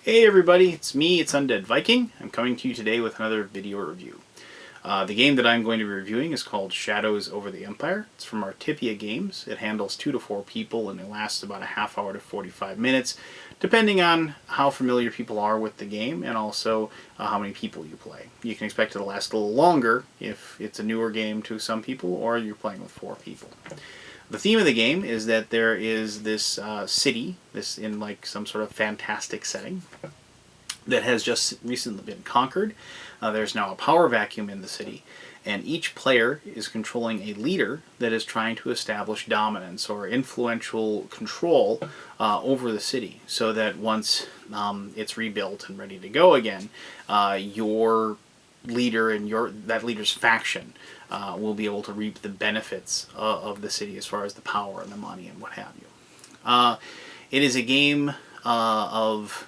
Hey everybody, it's me, it's Undead Viking. I'm coming to you today with another video review. The game that I'm going to be reviewing is called Shadows over the Empire. It's from Artipia Games. It handles 2 to 4 people and it lasts about a half hour to 45 minutes, depending on how familiar people are with the game and also how many people you play. You can expect it to last a little longer if it's a newer game to some people or you're playing with 4 people. The theme of the game is that there is this city, this in like some sort of fantastic setting, that has just recently been conquered. There's now a power vacuum in the city, and each player is controlling a leader that is trying to establish dominance or influential control over the city, so that once it's rebuilt and ready to go again, your leader and that leader's faction will be able to reap the benefits of the city as far as the power and the money and what have you. It is a game of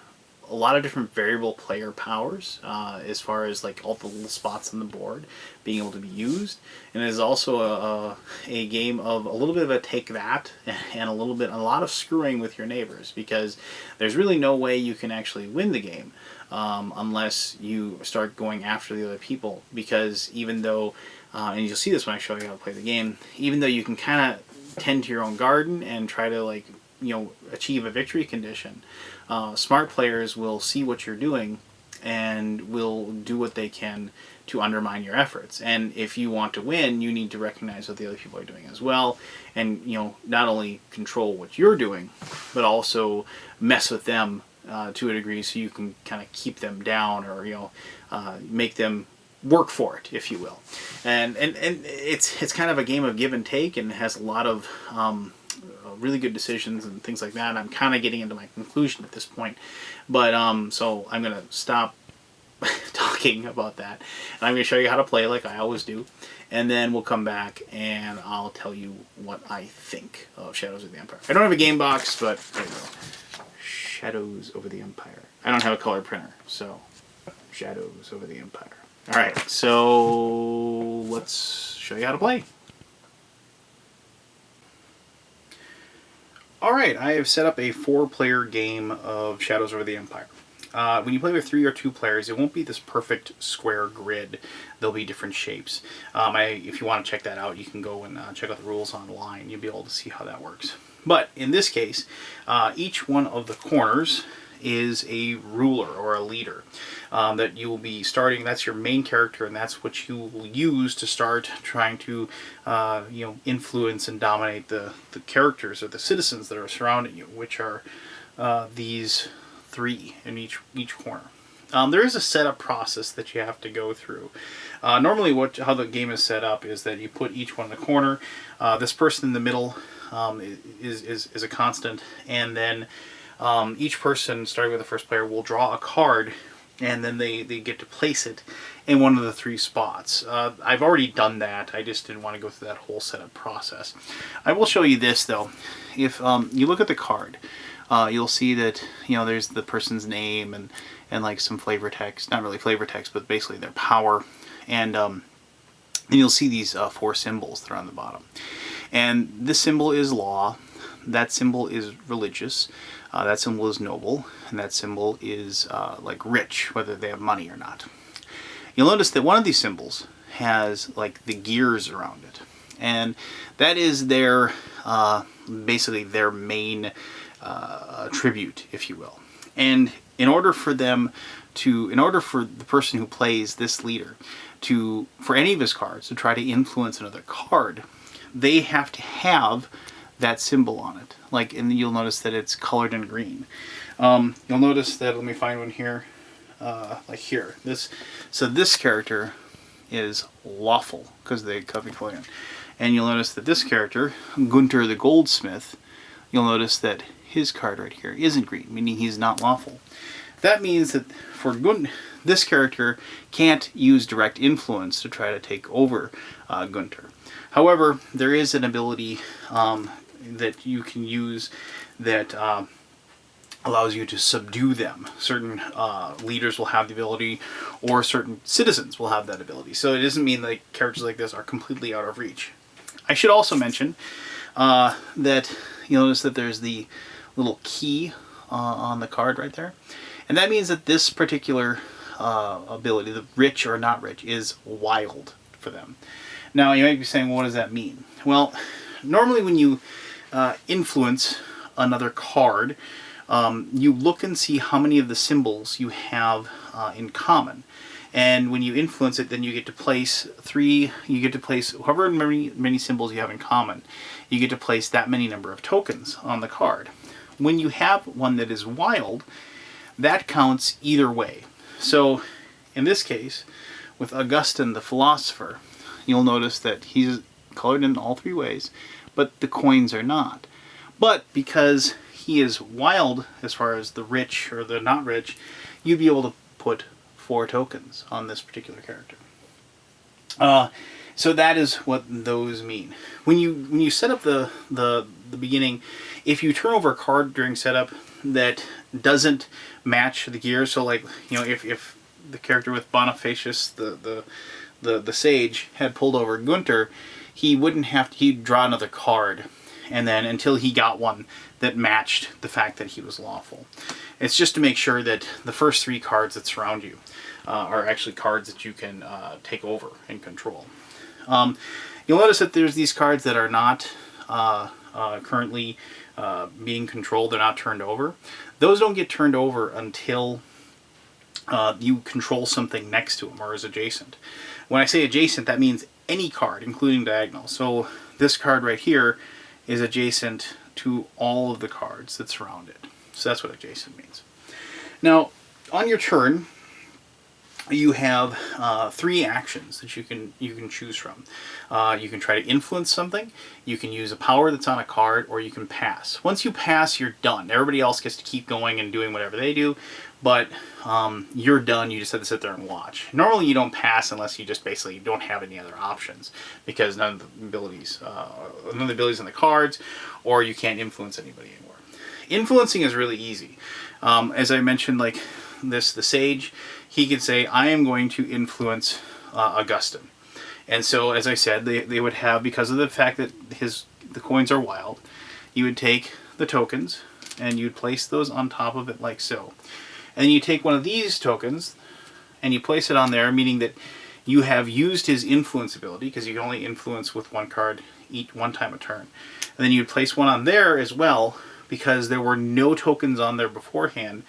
a lot of different variable player powers as far as like all the little spots on the board being able to be used, and it is also a game of a little bit of a take that and a lot of screwing with your neighbors, because there's really no way you can actually win the game unless you start going after the other people, because even though and you'll see this when I show you how to play the game, even though you can kind of tend to your own garden and try to achieve a victory condition, smart players will see what you're doing and will do what they can to undermine your efforts. And if you want to win, you need to recognize what the other people are doing as well, and not only control what you're doing, but also mess with them to a degree, so you can kind of keep them down or make them work for it, if you will. And it's kind of a game of give and take, and has a lot of really good decisions and things like that. I'm kind of getting into my conclusion at this point, but so I'm gonna stop talking about that, and I'm gonna show you how to play like I always do, and then we'll come back and I'll tell you what I think of Shadows of the Empire. I don't have a game box, but there you go. Shadows over the Empire. I don't have a color printer, so Shadows over the Empire. Alright, so let's show you how to play. Alright, I have set up a 4-player game of Shadows over the Empire. When you play with 3 or 2 players, it won't be this perfect square grid. There'll be different shapes. If you want to check that out, you can go and check out the rules online. You'll be able to see how that works. But in this case, each one of the corners is a ruler or a leader that you will be starting. That's your main character, and that's what you will use to start trying to influence and dominate the characters or the citizens that are surrounding you, which are these 3 in each corner. There is a setup process that you have to go through. Normally how the game is set up is that you put each one in the corner. This person in the middle is a constant, and then each person, starting with the first player, will draw a card, and then they get to place it in one of the 3 spots. I've already done that. I just didn't want to go through that whole setup process. I will show you this though. If you look at the card, you'll see that there's the person's name and like some flavor text, not really flavor text, but basically their power, and you'll see these 4 symbols that are on the bottom. And this symbol is law, that symbol is religious, that symbol is noble, and that symbol is like rich, whether they have money or not. You'll notice that one of these symbols has like the gears around it, and that is their basically their main tribute, if you will. And in order for the person who plays this leader for any of his cards to try to influence another card, they have to have that symbol on it. And you'll notice that it's colored in green. You'll notice that, let me find one here, like here. So this character is lawful because they cover color. And you'll notice that this character, Gunter the Goldsmith, you'll notice that his card right here isn't green, meaning he's not lawful. That means that for this character can't use direct influence to try to take over Gunter. However, there is an ability that you can use that allows you to subdue them. Certain leaders will have the ability, or certain citizens will have that ability. So it doesn't mean that characters like this are completely out of reach. I should also mention that you'll notice that there's the little key on the card right there. And that means that this particular ability, the rich or not rich, is wild for them. Now you might be saying, well, what does that mean? Well, normally when you influence another card, you look and see how many of the symbols you have in common. And when you influence it, then you get to place however many symbols you have in common, you get to place that many number of tokens on the card. When you have one that is wild, that counts either way. So in this case, with Augustin the Philosopher, you'll notice that he's colored in all three ways, but the coins are not. But because he is wild as far as the rich or the not rich, you'd be able to put 4 tokens on this particular character. So that is what those mean. When you set up the beginning, if you turn over a card during setup that doesn't match the gear, so like, you know, if the character with Bonifacius the sage had pulled over Gunther, he'd draw another card, and then until he got one that matched the fact that he was lawful. It's just to make sure that the first 3 cards that surround you are actually cards that you can take over and control. You'll notice that there's these cards that are not currently being controlled. They're not turned over. Those don't get turned over until you control something next to them or is adjacent. When I say adjacent, that means any card, including diagonal. So this card right here is adjacent to all of the cards that surround it. So that's what adjacent means. Now, on your turn, you have 3 actions that you can choose from. You can try to influence something, you can use a power that's on a card, or you can pass. Once you pass, you're done. Everybody else gets to keep going and doing whatever they do, but you're done. You just have to sit there and watch. Normally you don't pass unless you just basically don't have any other options, because none of the abilities on the cards, or you can't influence anybody anymore. Influencing is really easy. As I mentioned, like the sage, he could say, I am going to influence Augustin. And so, as I said, they would have, because of the fact that the coins are wild, you would take the tokens and you'd place those on top of it like so. And then you take one of these tokens and you place it on there, meaning that you have used his influence ability, because you can only influence with one card one time a turn. And then you'd place one on there as well, because there were no tokens on there beforehand.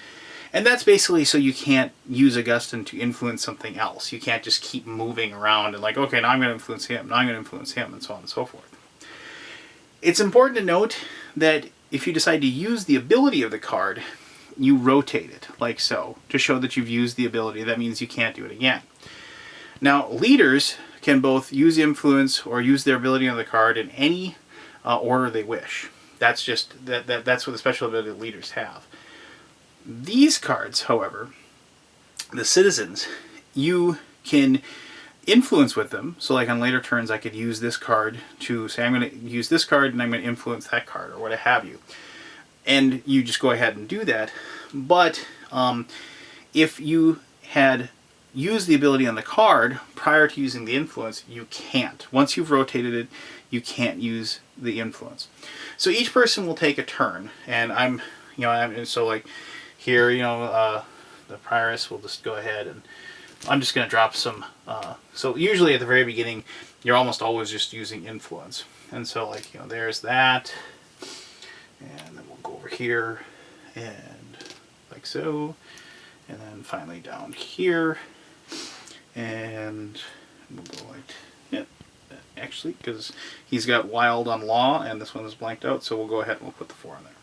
And that's basically so you can't use Augustin to influence something else. You can't just keep moving around and like, okay, now I'm going to influence him, now I'm going to influence him, and so on and so forth. It's important to note that if you decide to use the ability of the card, you rotate it, like so, to show that you've used the ability. That means you can't do it again. Now, leaders can both use influence or use their ability on the card in any order they wish. That's just that's what the special ability that leaders have. These cards, however, the citizens, you can influence with them. So like on later turns, I could use this card to say, I'm going to use this card and I'm going to influence that card, or what have you. And you just go ahead and do that. But if you had used the ability on the card prior to using the influence, you can't. Once you've rotated it, you can't use the influence. So each person will take a turn, and so like here, the prioress will just go ahead, and I'm just going to drop some. So usually at the very beginning, you're almost always just using influence, and so like there's that, and then we'll go over here, and like so, and then finally down here, and we'll go like actually, because he's got wild on law and this one is blanked out, so we'll go ahead and we'll put the 4 on there.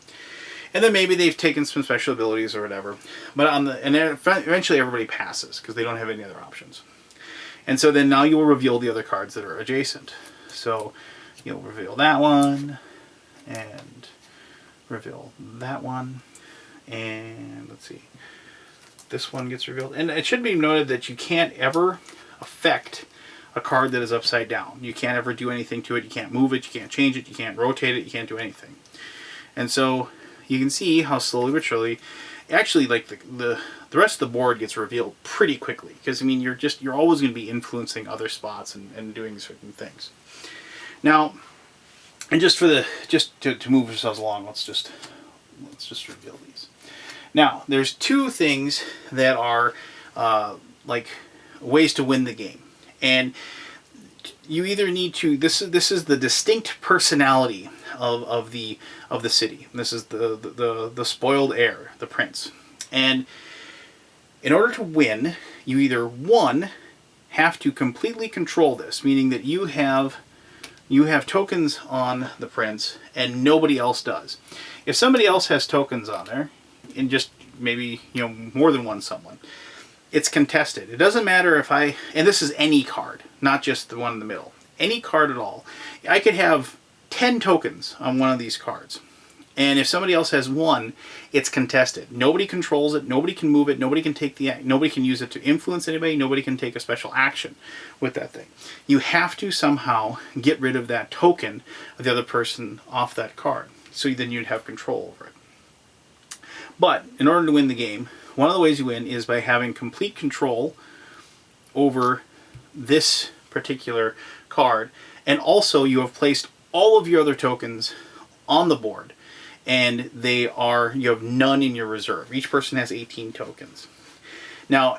And then maybe they've taken some special abilities or whatever, but and then eventually everybody passes because they don't have any other options. And so then now you'll reveal the other cards that are adjacent. So you'll reveal that one and reveal that one, and let's see, this one gets revealed. And it should be noted that you can't ever affect a card that is upside down. You can't ever do anything to it. You can't move it. You can't change it. You can't rotate it. You can't do anything. And so you can see how slowly but surely, actually, like the rest of the board gets revealed pretty quickly. Because I mean, you're always going to be influencing other spots and doing certain things. Now, and just to move ourselves along, let's just reveal these. Now, there's two things that are like ways to win the game, and you either need to. This is the distinct personality of the city. This is the spoiled heir, the prince, and in order to win, you either one have to completely control this, meaning that you have tokens on the prince and nobody else does. If somebody else has tokens on there, and just maybe more than one someone, it's contested. It doesn't matter if and this is any card, not just the one in the middle. Any card at all. I could have 10 tokens on one of these cards. And if somebody else has one, it's contested. Nobody controls it. Nobody can move it. Nobody can take nobody can use it to influence anybody. Nobody can take a special action with that thing. You have to somehow get rid of that token of the other person off that card. So then you'd have control over it. But in order to win the game, one of the ways you win is by having complete control over this particular card. And also you have placed all of your other tokens on the board. And you have none in your reserve. Each person has 18 tokens. Now,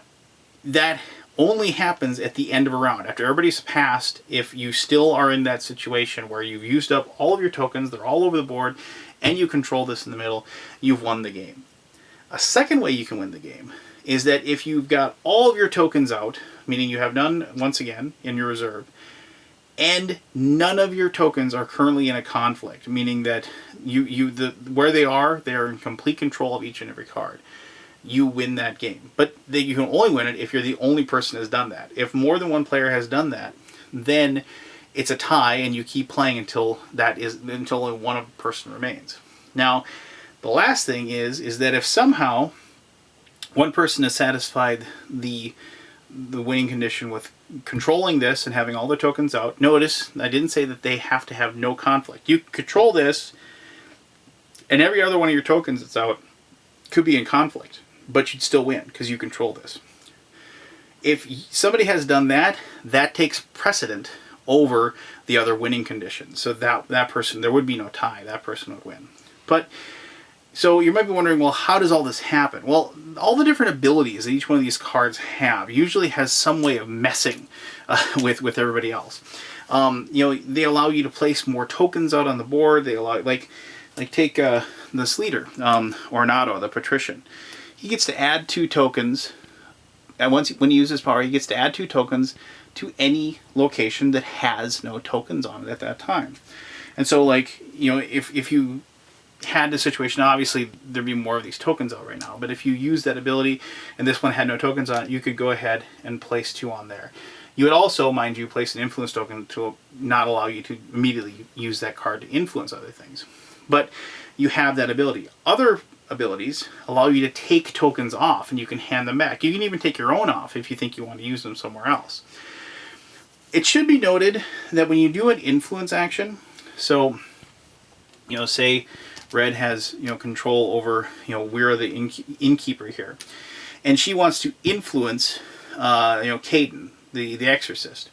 that only happens at the end of a round. After everybody's passed, if you still are in that situation where you've used up all of your tokens, they're all over the board, and you control this in the middle, you've won the game. A second way you can win the game is that if you've got all of your tokens out, meaning you have none, once again, in your reserve, and none of your tokens are currently in a conflict, meaning that where they are in complete control of each and every card. You win that game. But you can only win it if you're the only person who's done that. If more than one player has done that, then it's a tie and you keep playing until only one person remains. Now, the last thing is that if somehow one person has satisfied the winning condition with controlling this and having all the tokens out. Notice, I didn't say that they have to have no conflict. You control this, and every other one of your tokens that's out could be in conflict, but you'd still win because you control this. If somebody has done that, that takes precedent over the other winning conditions. So that person, there would be no tie. That person would win. But so you might be wondering, well, how does all this happen? Well, all the different abilities that each one of these cards have usually has some way of messing with everybody else. They allow you to place more tokens out on the board. They allow, like take this leader, Ornato, the patrician. He gets to add 2 tokens, and when he uses power, he gets to add 2 tokens to any location that has no tokens on it at that time. And so, if you had the situation, obviously there'd be more of these tokens out right now, but if you use that ability and this one had no tokens on it, you could go ahead and place 2 on there. You would also, mind you, place an influence token to not allow you to immediately use that card to influence other things. But you have that ability. Other abilities allow you to take tokens off and you can hand them back. You can even take your own off if you think you want to use them somewhere else. It should be noted that when you do an influence action, so say Red has control over we're the innkeeper here, and she wants to influence Caden, the exorcist.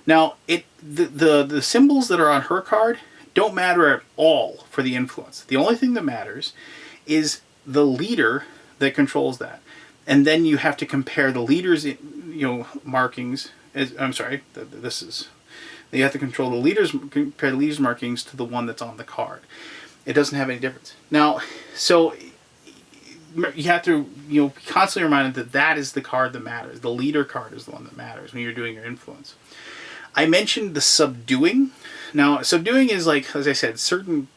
Now the symbols that are on her card don't matter at all for the influence. The only thing that matters is the leader that controls that, and then you have to compare the leader's markings. You have to compare the leader's markings to the one that's on the card. It doesn't have any difference. Now, so you have to be constantly reminded that is the card that matters. The leader card is the one that matters when you're doing your influence. I mentioned the subduing. Now, subduing is as I said, certain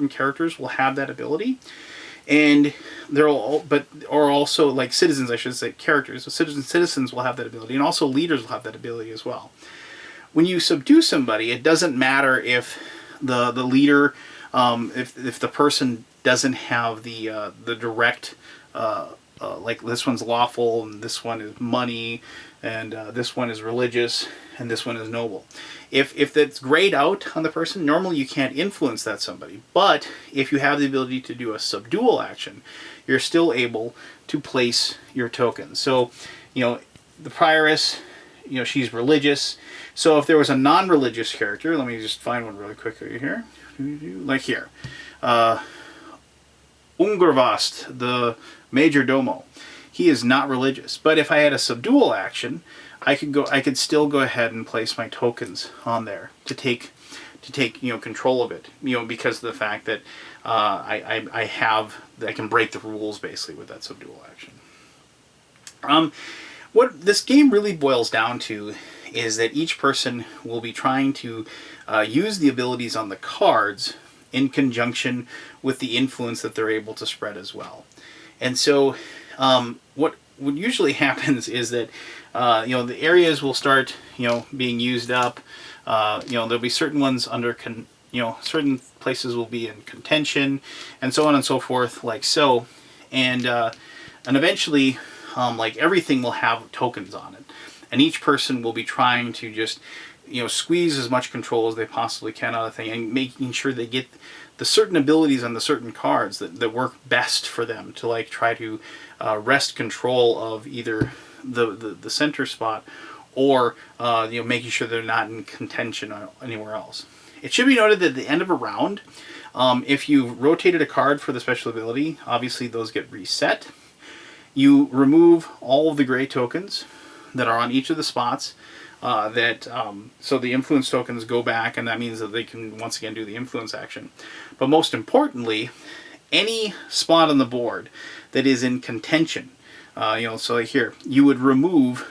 characters will have that ability, and also like citizens, I should say, characters. So citizens will have that ability, and also leaders will have that ability as well. When you subdue somebody, it doesn't matter if the leader, if the person doesn't have the direct, like this one's lawful and this one is money, and this one is religious and this one is noble. If that's grayed out on the person, normally you can't influence that somebody. But if you have the ability to do a subdual action, you're still able to place your tokens. So, the prioress, she's religious. So if there was a non-religious character, let me just find one really quickly here. Like here. Ungervast, the Major Domo. He is not religious, but if I had a subdual action, I could still go ahead and place my tokens on there to take control of it, because of the fact that I can break the rules basically with that subdual action. What this game really boils down to is that each person will be trying to use the abilities on the cards in conjunction with the influence that they're able to spread as well. And so what usually happens is that the areas will start being used up. There'll be certain ones under certain places will be in contention, and so on and so forth, like so, and eventually like everything will have tokens on it, and each person will be trying to just squeeze as much control as they possibly can out of the thing, and making sure they get the certain abilities on the certain cards that work best for them to like try to wrest control of either the center spot or making sure they're not in contention anywhere else. It should be noted that at the end of a round, if you rotated a card for the special ability, obviously those get reset. You remove all of the gray tokens that are on each of the spots. So the influence tokens go back, and that means that they can once again do the influence action. But most importantly, any spot on the board that is in contention, so like here, you would remove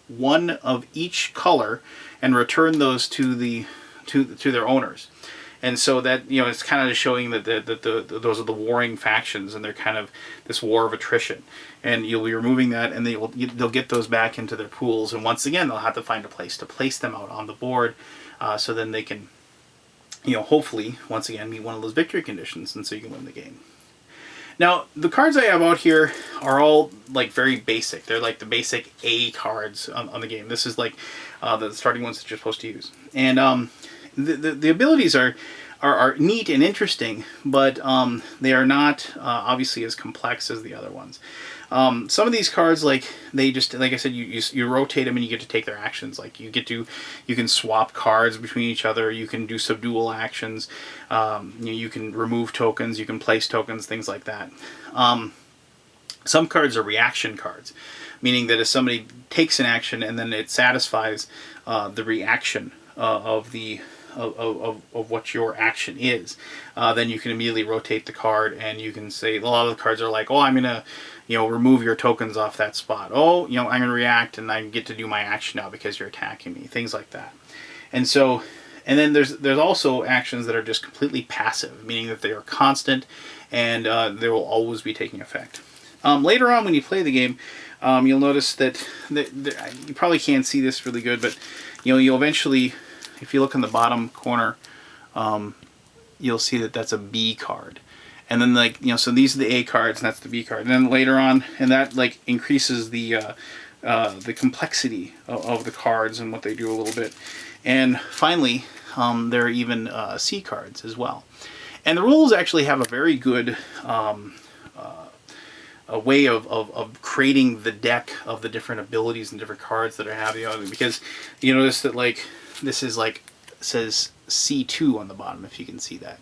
one of each color and return those to their owners. And so that it's kind of showing that those are the warring factions, and they're kind of this war of attrition. And you'll be removing that, and they'll get those back into their pools. And once again, they'll have to find a place to place them out on the board, so then they can, hopefully once again meet one of those victory conditions, and so you can win the game. Now, the cards I have out here are all like very basic. They're like the basic A cards on the game. This is like the starting ones that you're supposed to use. And the abilities are neat and interesting, but they are not obviously as complex as the other ones. Some of these cards, like I said, you rotate them and you get to take their actions. Like you can swap cards between each other. You can do subdual actions. You can remove tokens. You can place tokens. Things like that. Some cards are reaction cards, meaning that if somebody takes an action and then it satisfies the reaction of what your action is, then you can immediately rotate the card, and you can say, a lot of the cards are like, oh, I'm gonna remove your tokens off that spot. Oh, I'm gonna react and I get to do my action now because you're attacking me. Things like that. And so, and then there's also actions that are just completely passive, meaning that they are constant and they will always be taking effect. Later on when you play the game, you'll notice that you probably can't see this really good, but you'll eventually, if you look in the bottom corner, you'll see that that's a B card. And then so these are the A cards and that's the B card. And then later on, and that like increases the complexity of the cards and what they do a little bit. And finally, there are even C cards as well. And the rules actually have a very good a way of creating the deck of the different abilities and different cards that are happening, because you notice that like this is like says C2 on the bottom, if you can see that.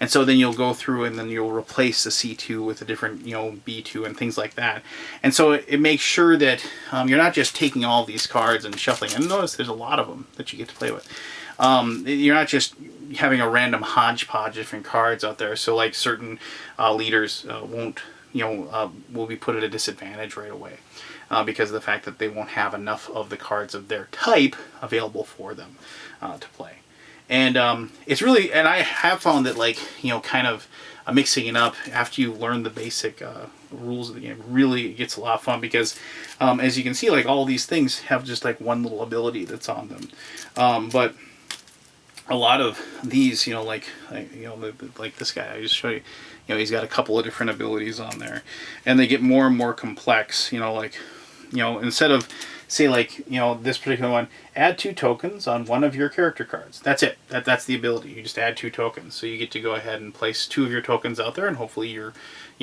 And so then you'll go through and then you'll replace the C2 with a different B2 and things like that. And so it makes sure that you're not just taking all these cards and shuffling. And notice there's a lot of them that you get to play with. You're not just having a random hodgepodge of different cards out there. So like certain leaders will be put at a disadvantage right away because of the fact that they won't have enough of the cards of their type available for them to play. And it's really, and I have found that like kind of mixing it up after you learn the basic rules of the game really gets a lot of fun, because as you can see, like all these things have just like one little ability that's on them, but a lot of these, like this guy I just showed you, he's got a couple of different abilities on there, and they get more and more complex. Instead of say like this particular one, add 2 tokens on one of your character cards. That's it. That's the ability. You just add 2 tokens, so you get to go ahead and place 2 of your tokens out there, and hopefully you're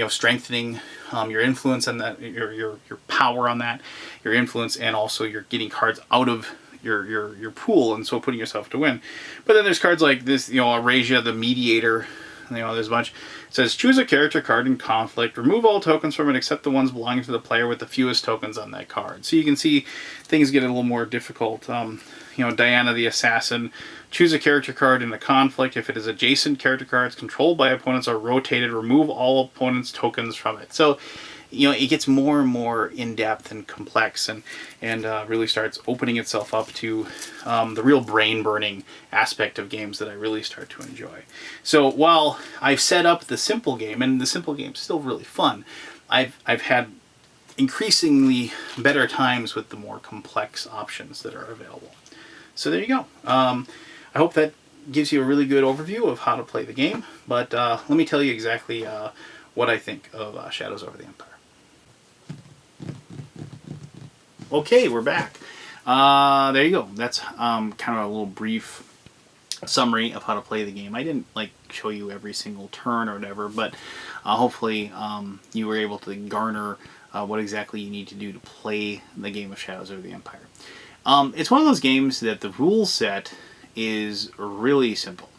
strengthening your influence and that your power on that, your influence, and also you're getting cards out of your pool, and so putting yourself to win. But then there's cards like this, Erasia the Mediator, there's a bunch. It says, choose a character card in conflict, remove all tokens from it except the ones belonging to the player with the fewest tokens on that card. So you can see things get a little more difficult. Diana the Assassin, choose a character card in a conflict. If it is adjacent character cards controlled by opponents are rotated, remove all opponents' tokens from it. So, it gets more and more in-depth and complex, and really starts opening itself up to the real brain-burning aspect of games that I really start to enjoy. So while I've set up the simple game, and the simple game's still really fun, I've had increasingly better times with the more complex options that are available. So there you go. I hope that gives you a really good overview of how to play the game, but let me tell you exactly what I think of Shadows over the Empire. Okay, we're back. There you go. That's kind of a little brief summary of how to play the game. I didn't show you every single turn or whatever, but hopefully you were able to garner what exactly you need to do to play the game of Shadows over the Empire. It's one of those games that the rule set is really simple.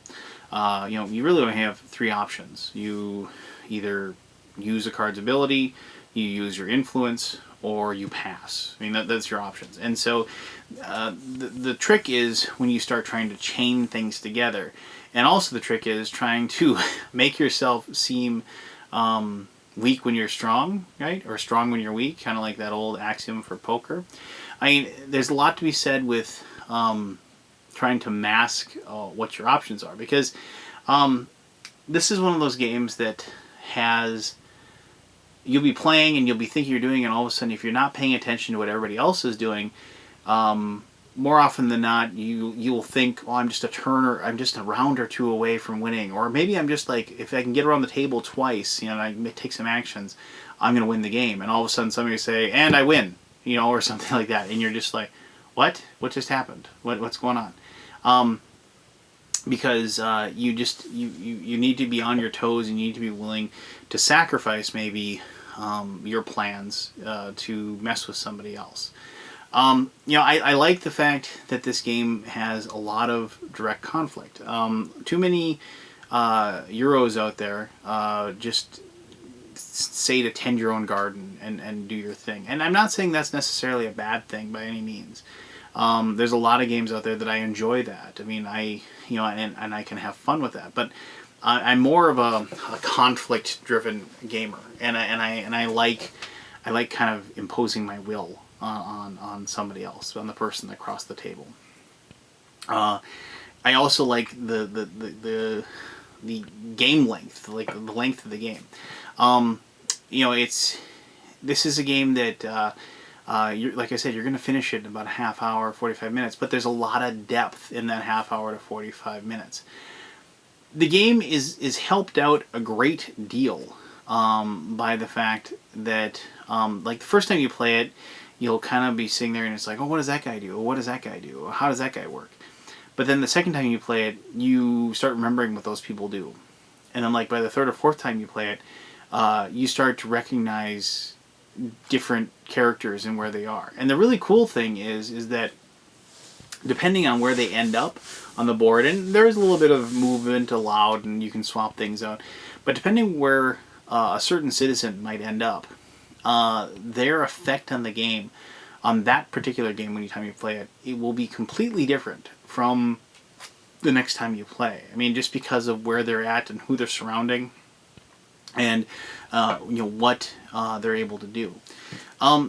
You really only have three options. You either use a card's ability, you use your influence, or you pass. I mean, that's your options. And so the trick is when you start trying to chain things together. And also the trick is trying to make yourself seem weak when you're strong, right? Or strong when you're weak, kind of like that old axiom for poker. I mean, there's a lot to be said with trying to mask what your options are. Because this is one of those games that has... You'll be playing and you'll be thinking you're doing it, and all of a sudden, if you're not paying attention to what everybody else is doing, more often than not, you'll think, "Oh, I'm just I'm just a round or two away from winning," or maybe I'm just if I can get around the table twice, and I take some actions, I'm going to win the game. And all of a sudden, somebody will say, "And I win," or something like that, and you're just like, "What? What just happened? What's going on?" Because you need to be on your toes. You need to be willing to sacrifice maybe your plans to mess with somebody else. I like the fact that this game has a lot of direct conflict. Too many Euros out there just say to tend your own garden and do your thing. And I'm not saying that's necessarily a bad thing by any means. There's a lot of games out there that I enjoy that. I mean, and I can have fun with that. But I'm more of a conflict-driven gamer, and I like kind of imposing my will on somebody else, on the person across the table. I also like the game length, like the length of the game. This is a game that. Like I said, you're going to finish it in about a half hour, 45 minutes, but there's a lot of depth in that half hour to 45 minutes. The game is helped out a great deal by the fact that, the first time you play it, you'll kind of be sitting there and it's like, oh, what does that guy do? Or what does that guy do? Or how does that guy work? But then the second time you play it, you start remembering what those people do. And then by the third or fourth time you play it, you start to recognize different characters and where they are. And the really cool thing is that depending on where they end up on the board, and there's a little bit of movement allowed and you can swap things out, but depending where a certain citizen might end up, their effect on the game, on that particular game when you play it, it will be completely different from the next time you play. I mean, just because of where they're at and who they're surrounding, and what they're able to do. I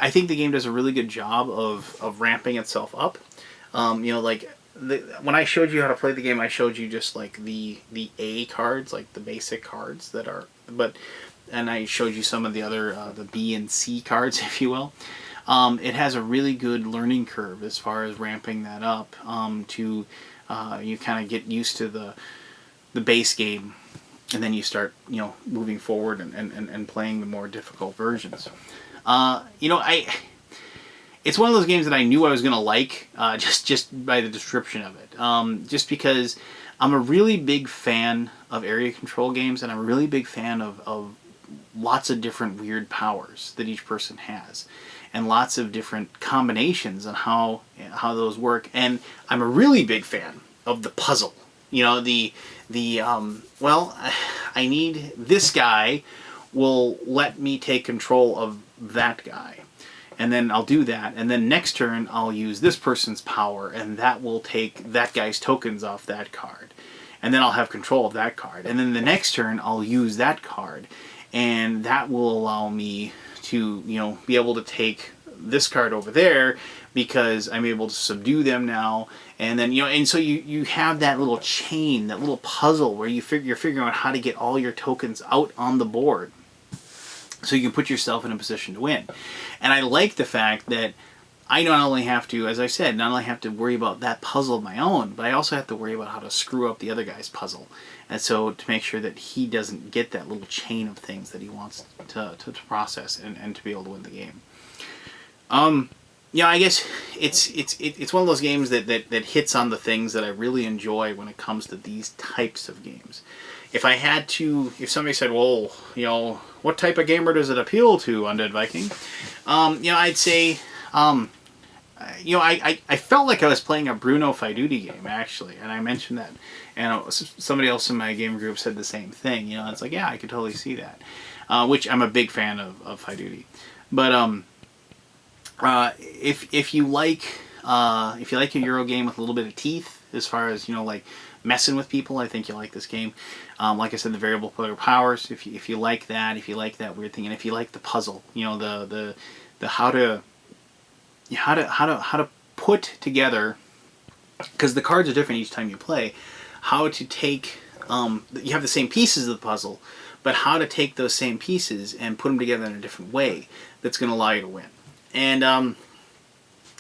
think the game does a really good job of ramping itself up. When I showed you how to play the game, I showed you just the A cards, the basic cards that are, and I showed you some of the other the B and C cards, if you will. It has a really good learning curve as far as ramping that up to you kind of get used to the base game. And then you start, moving forward and playing the more difficult versions. It's one of those games that I knew I was going to like just by the description of it. Just because I'm a really big fan of area control games, and I'm a really big fan of lots of different weird powers that each person has, and lots of different combinations on how those work. And I'm a really big fan of the puzzle. You know, well, I need this guy will let me take control of that guy. And then I'll do that. And then next turn, I'll use this person's power, and that will take that guy's tokens off that card. And then I'll have control of that card. And then the next turn, I'll use that card. And that will allow me to, you know, be able to take this card over there because I'm able to subdue them now. And then, you know, and so you have that little chain, that little puzzle where you're figuring out how to get all your tokens out on the board so you can put yourself in a position to win. And I like the fact that I not only have to, as I said, not only have to worry about that puzzle of my own, but I also have to worry about how to screw up the other guy's puzzle. And so to make sure that he doesn't get that little chain of things that he wants to process and to be able to win the game. Yeah, I guess it's one of those games that hits on the things that I really enjoy when it comes to these types of games. If somebody said, well, you know, what type of gamer does it appeal to, Undead Viking? You know, I'd say, you know, I felt like I was playing a Bruno Faiduti game, actually, and I mentioned that. And somebody else in my game group said the same thing. You know, it's like, yeah, I could totally see that. Which I'm a big fan of Faiduti. But if you like a Euro game with a little bit of teeth, as far as, you know, like messing with people, I think you'll like this game. Like I said, the variable player powers. If you like that, if you like that weird thing, and if you like the puzzle, you know, the how to put together, because the cards are different each time you play. How to take you have the same pieces of the puzzle, but how to take those same pieces and put them together in a different way that's going to allow you to win.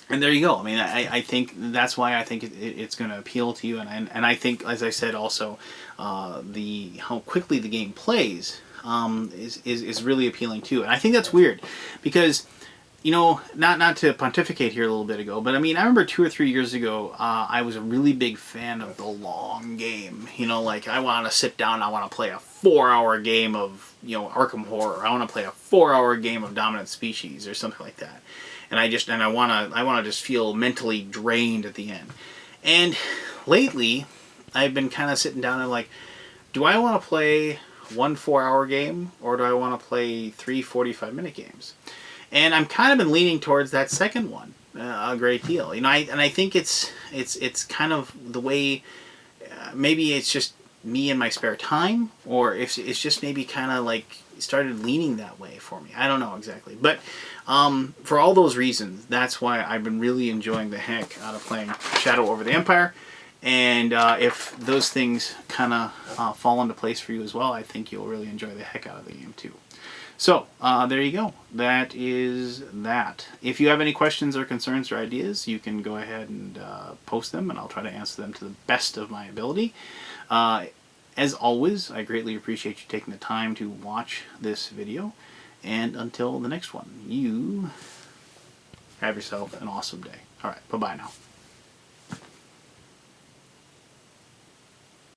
And there you go. I mean, I think that's why I think it's going to appeal to you, and I think, as I said, also how quickly the game plays is really appealing too. And I think that's weird because, you know, not to pontificate here a little bit ago, but I mean, I remember 2 or 3 years ago, I was a really big fan of the long game. You know, like I want to sit down, I want to play a 4-hour game of, you know, Arkham Horror. I want to play a 4-hour game of Dominant Species or something like that. And I want to just feel mentally drained at the end. And lately, I've been kind of sitting down and like, do I want to play one 4-hour game or do I want to play 3 45-minute games? And I'm kind of been leaning towards that second one a great deal. You know, I think it's kind of the way. Maybe it's just me in my spare time, or if it's just maybe kind of like started leaning that way for me. I don't know exactly, but for all those reasons, that's why I've been really enjoying the heck out of playing Shadow over the Empire. And if those things kind of fall into place for you as well, I think you'll really enjoy the heck out of the game too. So, there you go. That is that. If you have any questions or concerns or ideas, you can go ahead and post them, and I'll try to answer them to the best of my ability. As always, I greatly appreciate you taking the time to watch this video. And until the next one, you have yourself an awesome day. All right, bye-bye now.